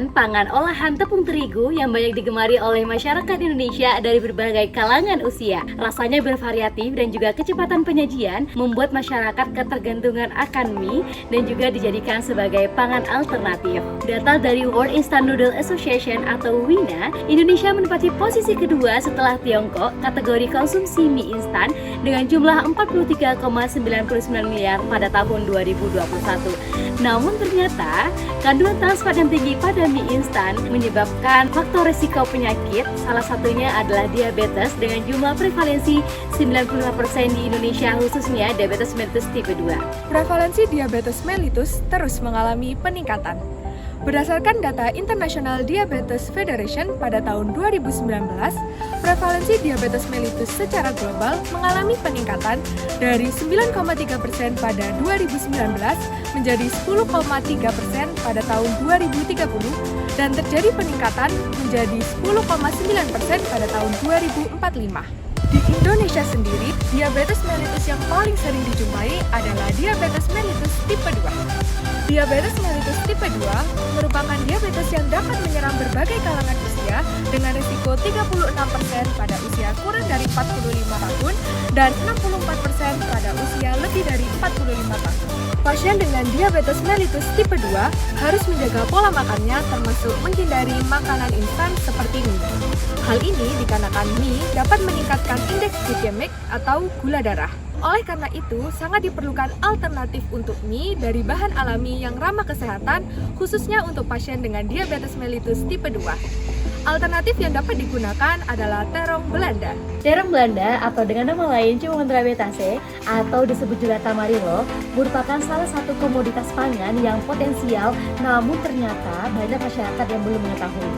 merupakan pangan olahan tepung terigu yang banyak digemari oleh masyarakat Indonesia dari berbagai kalangan usia. Rasanya bervariatif dan juga kecepatan penyajian membuat masyarakat ketergantungan akan mie dan juga dijadikan sebagai pangan alternatif. Data dari World Instant Noodle Association atau WINA, Indonesia menempati posisi kedua setelah Tiongkok kategori konsumsi mie instan dengan jumlah 43,99 miliar pada tahun 2021. Namun ternyata kandungan trans fat yang tinggi pada mie instan menyebabkan faktor risiko penyakit, salah satunya adalah diabetes dengan jumlah prevalensi 95% di Indonesia, khususnya diabetes mellitus tipe 2. Prevalensi diabetes mellitus terus mengalami peningkatan. Berdasarkan data International Diabetes Federation pada tahun 2019, prevalensi diabetes mellitus secara global mengalami peningkatan dari 9,3% pada 2019 menjadi 10,3% pada tahun 2030 dan terjadi peningkatan menjadi 10,9% pada tahun 2045. Di Indonesia sendiri, diabetes mellitus yang paling sering dijumpai adalah diabetes mellitus tipe 2. Diabetes mellitus tipe 2 merupakan diabetes yang dapat menyerang berbagai kalangan usia dengan risiko 36% pada usia kurang dari 45 tahun dan 64% pada usia lebih dari 45 tahun. Pasien dengan diabetes mellitus tipe 2 harus menjaga pola makannya termasuk menghindari makanan instan seperti mie. Hal ini dikarenakan mie dapat meningkatkan indeks glikemik atau gula darah. Oleh karena itu, sangat diperlukan alternatif untuk mie dari bahan alami yang ramah kesehatan, khususnya untuk pasien dengan diabetes mellitus tipe 2. Alternatif yang dapat digunakan adalah terong Belanda. Terong Belanda atau dengan nama lain Cumong Dravetase atau disebut juga Tamarilo merupakan salah satu komoditas pangan yang potensial, namun ternyata banyak masyarakat yang belum mengetahui.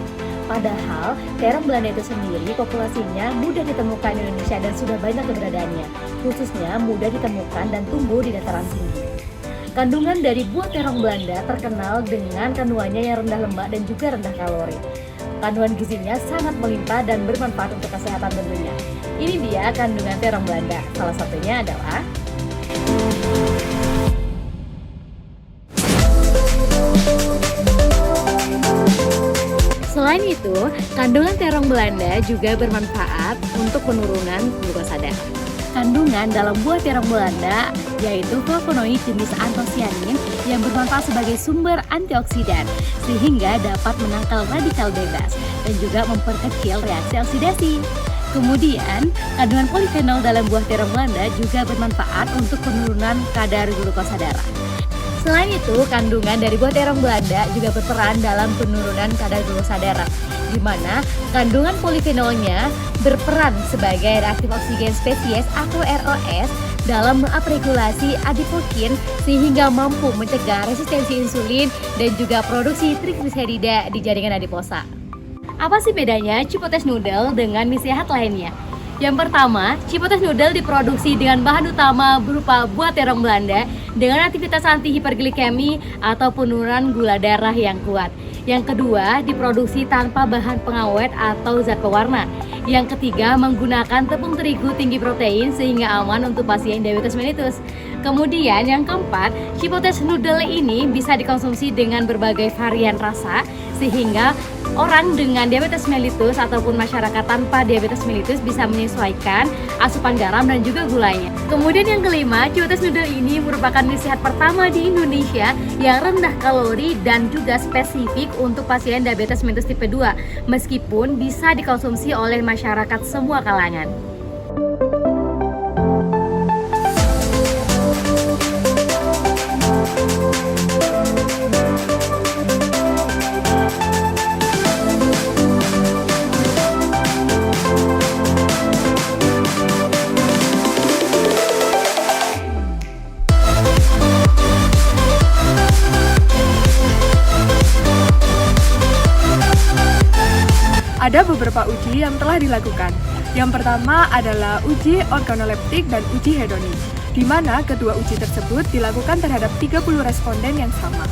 Padahal, terong Belanda itu sendiri populasinya mudah ditemukan di Indonesia dan sudah banyak keberadaannya, khususnya mudah ditemukan dan tumbuh di dataran tinggi. Kandungan dari buah terong Belanda terkenal dengan kandungannya yang rendah lemak dan juga rendah kalori. Kandungan gizinya sangat melimpah dan bermanfaat untuk kesehatan tentunya. Ini dia kandungan terong Belanda, salah satunya adalah Selain itu, kandungan terong Belanda juga bermanfaat untuk penurunan glukosa darah. Kandungan dalam buah terong Belanda yaitu flavonoid jenis antosianin yang bermanfaat sebagai sumber antioksidan sehingga dapat menangkal radikal bebas dan juga memperkecil reaksi oksidasi. Kemudian, kandungan polifenol dalam buah terong Belanda juga bermanfaat untuk penurunan kadar glukosa darah. Selain itu, kandungan dari buah terong Belanda juga berperan dalam penurunan kadar glukosa darah, di mana kandungan polifenolnya berperan sebagai reaktif oksigen spesies atau ROS dalam mengupregulasi adipokin sehingga mampu mencegah resistensi insulin dan juga produksi trigliserida di jaringan adiposa. Apa sih bedanya Chipotes Noodle dengan mie sehat lainnya? Yang pertama, Chipotes Noodle diproduksi dengan bahan utama berupa buah terong Belanda dengan aktivitas anti-hiperglikemi atau penurunan gula darah yang kuat. Yang kedua, diproduksi tanpa bahan pengawet atau zat pewarna. Yang ketiga, menggunakan tepung terigu tinggi protein sehingga aman untuk pasien diabetes mellitus. Kemudian yang keempat, Chipotes Noodle ini bisa dikonsumsi dengan berbagai varian rasa sehingga orang dengan diabetes mellitus ataupun masyarakat tanpa diabetes mellitus bisa menyesuaikan asupan garam dan juga gulanya. Kemudian yang kelima, Chipotes Noodle ini merupakan mie sehat pertama di Indonesia yang rendah kalori dan juga spesifik untuk pasien diabetes mellitus tipe 2, meskipun bisa dikonsumsi oleh masyarakat semua kalangan. Ada beberapa uji yang telah dilakukan. Yang pertama adalah uji organoleptik dan uji hedonik, di mana kedua uji tersebut dilakukan terhadap 30 responden yang sama.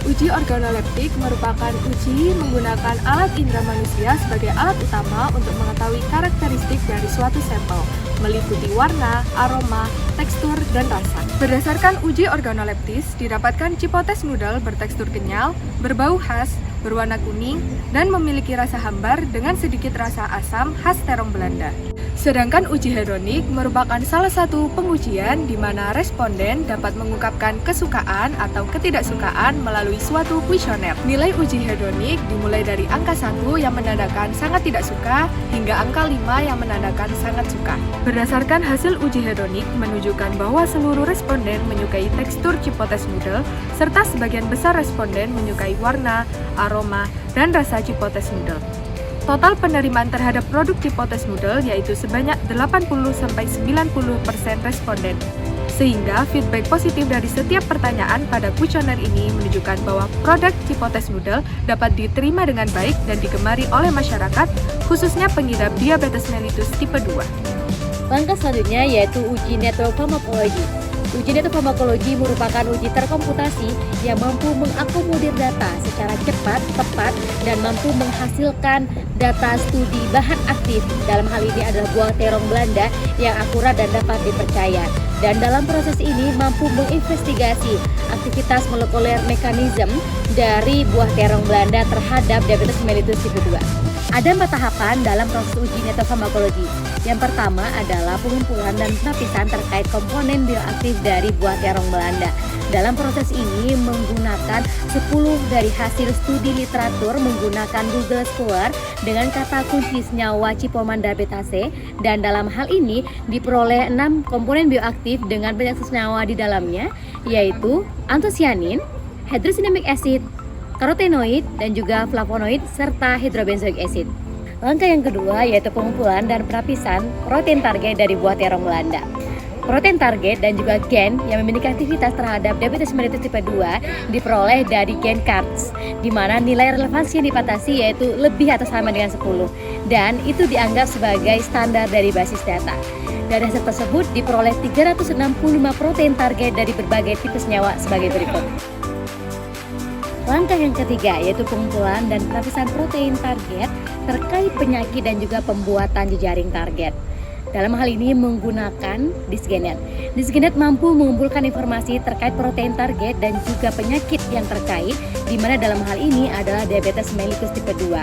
Uji organoleptik merupakan uji menggunakan alat indera manusia sebagai alat utama untuk mengetahui karakteristik dari suatu sampel, meliputi warna, aroma, tekstur, dan rasa. Berdasarkan uji organoleptis, didapatkan Chipotes Noodle bertekstur kenyal, berbau khas, berwarna kuning, dan memiliki rasa hambar dengan sedikit rasa asam khas terong Belanda. Sedangkan uji hedonik merupakan salah satu pengujian di mana responden dapat mengungkapkan kesukaan atau ketidaksukaan melalui suatu kuesioner. Nilai uji hedonik dimulai dari angka 1 yang menandakan sangat tidak suka hingga angka 5 yang menandakan sangat suka. Berdasarkan hasil uji hedonik menunjukkan bahwa seluruh responden menyukai tekstur Chipotle noodle serta sebagian besar responden menyukai warna, aroma, dan rasa Chipotle noodle. Total penerimaan terhadap produk Chipotle noodle yaitu sebanyak 80-90% responden. Sehingga feedback positif dari setiap pertanyaan pada kuesioner ini menunjukkan bahwa produk Chipotle noodle dapat diterima dengan baik dan digemari oleh masyarakat, khususnya pengidap diabetes mellitus tipe 2. Langkah selanjutnya yaitu uji network pharmacology. Uji network pharmacology merupakan uji terkomputasi yang mampu mengakomodir data secara cepat, tepat, dan mampu menghasilkan data studi bahan aktif. Dalam hal ini adalah buah terong Belanda yang akurat dan dapat dipercaya. Dan dalam proses ini mampu menginvestigasi aktivitas molekuler mekanisme dari buah terong Belanda terhadap diabetes mellitus tipe 2. Ada 4 tahapan dalam proses uji network pharmacology. Yang pertama adalah pengumpulan dan penapisan terkait komponen bioaktif dari buah terong Belanda. Dalam proses ini menggunakan 10 dari hasil studi literatur menggunakan Google Scholar dengan kata kunci senyawa Chipomanda betase, dan dalam hal ini diperoleh 6 komponen bioaktif dengan banyak senyawa di dalamnya, yaitu antosianin, hydrocyanamic acid, karotenoid, dan juga flavonoid, serta hydrobenzoic acid. Langkah yang kedua yaitu pengumpulan dan penapisan protein target dari buah terong Belanda. Protein target dan juga gen yang memiliki aktivitas terhadap diabetes mellitus tipe 2 diperoleh dari gen CARDS, di mana nilai relevansi yang dipatasi yaitu lebih atau sama dengan 10, dan itu dianggap sebagai standar dari basis data. Dari hasil tersebut diperoleh 365 protein target dari berbagai tipe senyawa sebagai berikut. Langkah yang ketiga yaitu pengumpulan dan penapisan protein target terkait penyakit dan juga pembuatan jejaring target. Dalam hal ini menggunakan Disgenet. Disgenet mampu mengumpulkan informasi terkait protein target dan juga penyakit yang terkait, di mana dalam hal ini adalah diabetes mellitus tipe 2.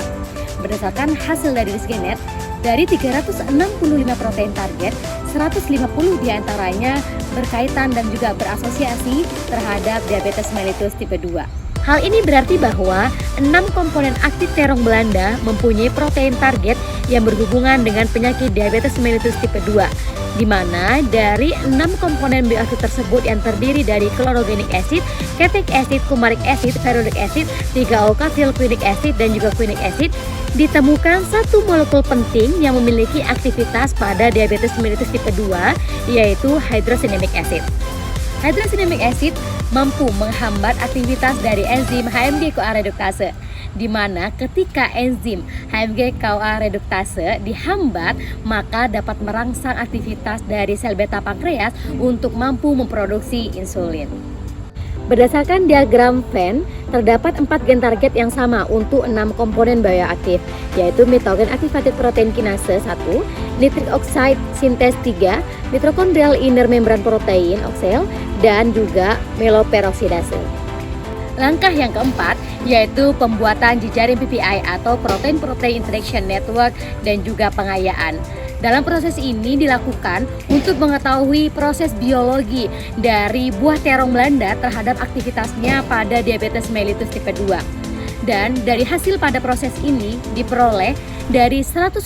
Berdasarkan hasil dari Disgenet, dari 365 protein target, 150 diantaranya berkaitan dan juga berasosiasi terhadap diabetes mellitus tipe 2. Hal ini berarti bahwa 6 komponen aktif terong Belanda mempunyai protein target yang berhubungan dengan penyakit diabetes mellitus tipe 2, di mana dari 6 komponen bioaktif tersebut yang terdiri dari chlorogenic acid, ketic acid, fumaric acid, ferulic acid, 3-okafilquinic acid, dan juga quinic acid, ditemukan satu molekul penting yang memiliki aktivitas pada diabetes mellitus tipe 2, yaitu hydrocyanamic acid. Hydrocyanamic acid mampu menghambat aktivitas dari enzim HMG-CoA reduktase, di mana ketika enzim HMG-CoA reduktase dihambat, maka dapat merangsang aktivitas dari sel beta pankreas untuk mampu memproduksi insulin. Berdasarkan diagram Venn, terdapat 4 gen target yang sama untuk 6 komponen bioaktif, yaitu mitogen activated protein kinase 1, nitric oxide sintase 3, mitochondrial inner membrane protein oxel, dan juga meloperoksidase. Langkah yang keempat yaitu pembuatan jejaring PPI atau protein-protein interaction network dan juga pengayaan. Dalam proses ini dilakukan untuk mengetahui proses biologi dari buah terong Belanda terhadap aktivitasnya pada diabetes mellitus tipe 2. Dan dari hasil pada proses ini diperoleh dari 150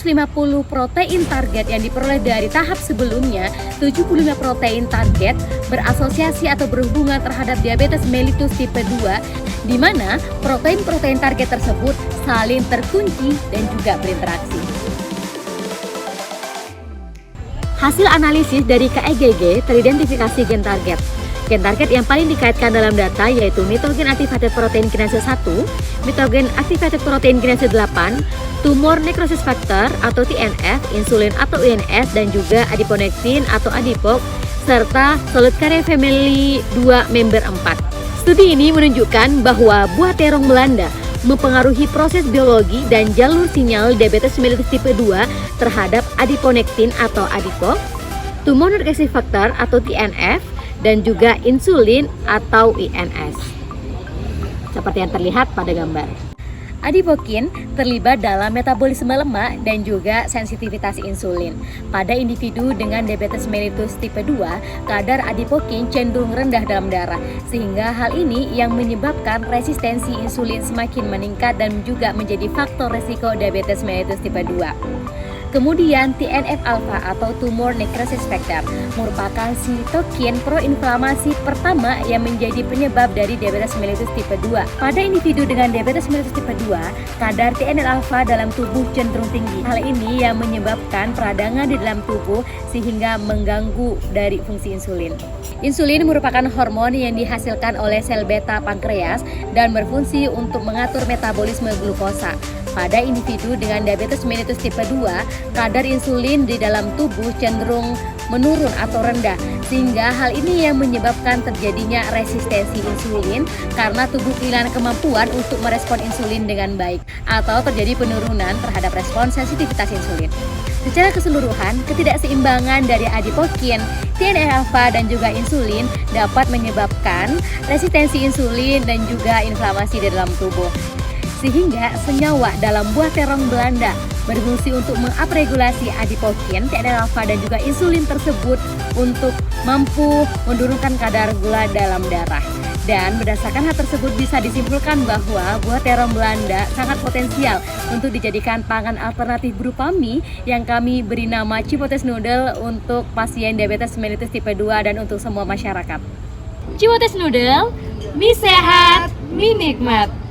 protein target yang diperoleh dari tahap sebelumnya, 75 protein target berasosiasi atau berhubungan terhadap diabetes mellitus tipe 2, di mana protein-protein target tersebut saling terkunci dan juga berinteraksi. Hasil analisis dari KEGG teridentifikasi gen target. Gen target yang paling dikaitkan dalam data yaitu mitogen activated protein kinase 1, mitogen activated protein kinase 8, tumor necrosis factor atau TNF, insulin atau INS, dan juga adiponektin atau adipok, serta solid carrier family 2 member 4. Studi ini menunjukkan bahwa buah terong Belanda mempengaruhi proses biologi dan jalur sinyal diabetes mellitus tipe 2 terhadap adiponektin atau adipok, tumor necrosis factor atau TNF, dan juga insulin atau INS, seperti yang terlihat pada gambar. Adipokin terlibat dalam metabolisme lemak dan juga sensitivitas insulin. Pada individu dengan diabetes mellitus tipe 2, kadar adipokin cenderung rendah dalam darah, sehingga hal ini yang menyebabkan resistensi insulin semakin meningkat dan juga menjadi faktor resiko diabetes mellitus tipe 2. Kemudian TNF-alpha atau tumor necrosis factor merupakan sitokin proinflamasi pertama yang menjadi penyebab dari diabetes mellitus tipe 2. Pada individu dengan diabetes mellitus tipe 2, kadar TNF-alpha dalam tubuh cenderung tinggi. Hal ini yang menyebabkan peradangan di dalam tubuh sehingga mengganggu dari fungsi insulin. Insulin merupakan hormon yang dihasilkan oleh sel beta pankreas dan berfungsi untuk mengatur metabolisme glukosa. Pada individu dengan diabetes mellitus tipe 2, kadar insulin di dalam tubuh cenderung menurun atau rendah, sehingga hal ini yang menyebabkan terjadinya resistensi insulin karena tubuh kehilangan kemampuan untuk merespon insulin dengan baik, atau terjadi penurunan terhadap respon sensitivitas insulin. Secara keseluruhan, ketidakseimbangan dari adipokin, TNF-alpha dan juga insulin dapat menyebabkan resistensi insulin dan juga inflamasi di dalam tubuh. Sehingga senyawa dalam buah terong Belanda berfungsi untuk mengupregulasi adipokin, TNF-alpha dan juga insulin tersebut untuk mampu menurunkan kadar gula dalam darah. Dan berdasarkan hal tersebut bisa disimpulkan bahwa buah terong Belanda sangat potensial untuk dijadikan pangan alternatif berupa mie yang kami beri nama Cipotes Noodle untuk pasien diabetes mellitus tipe 2 dan untuk semua masyarakat. Cipotes Noodle, mie sehat, mie nikmat.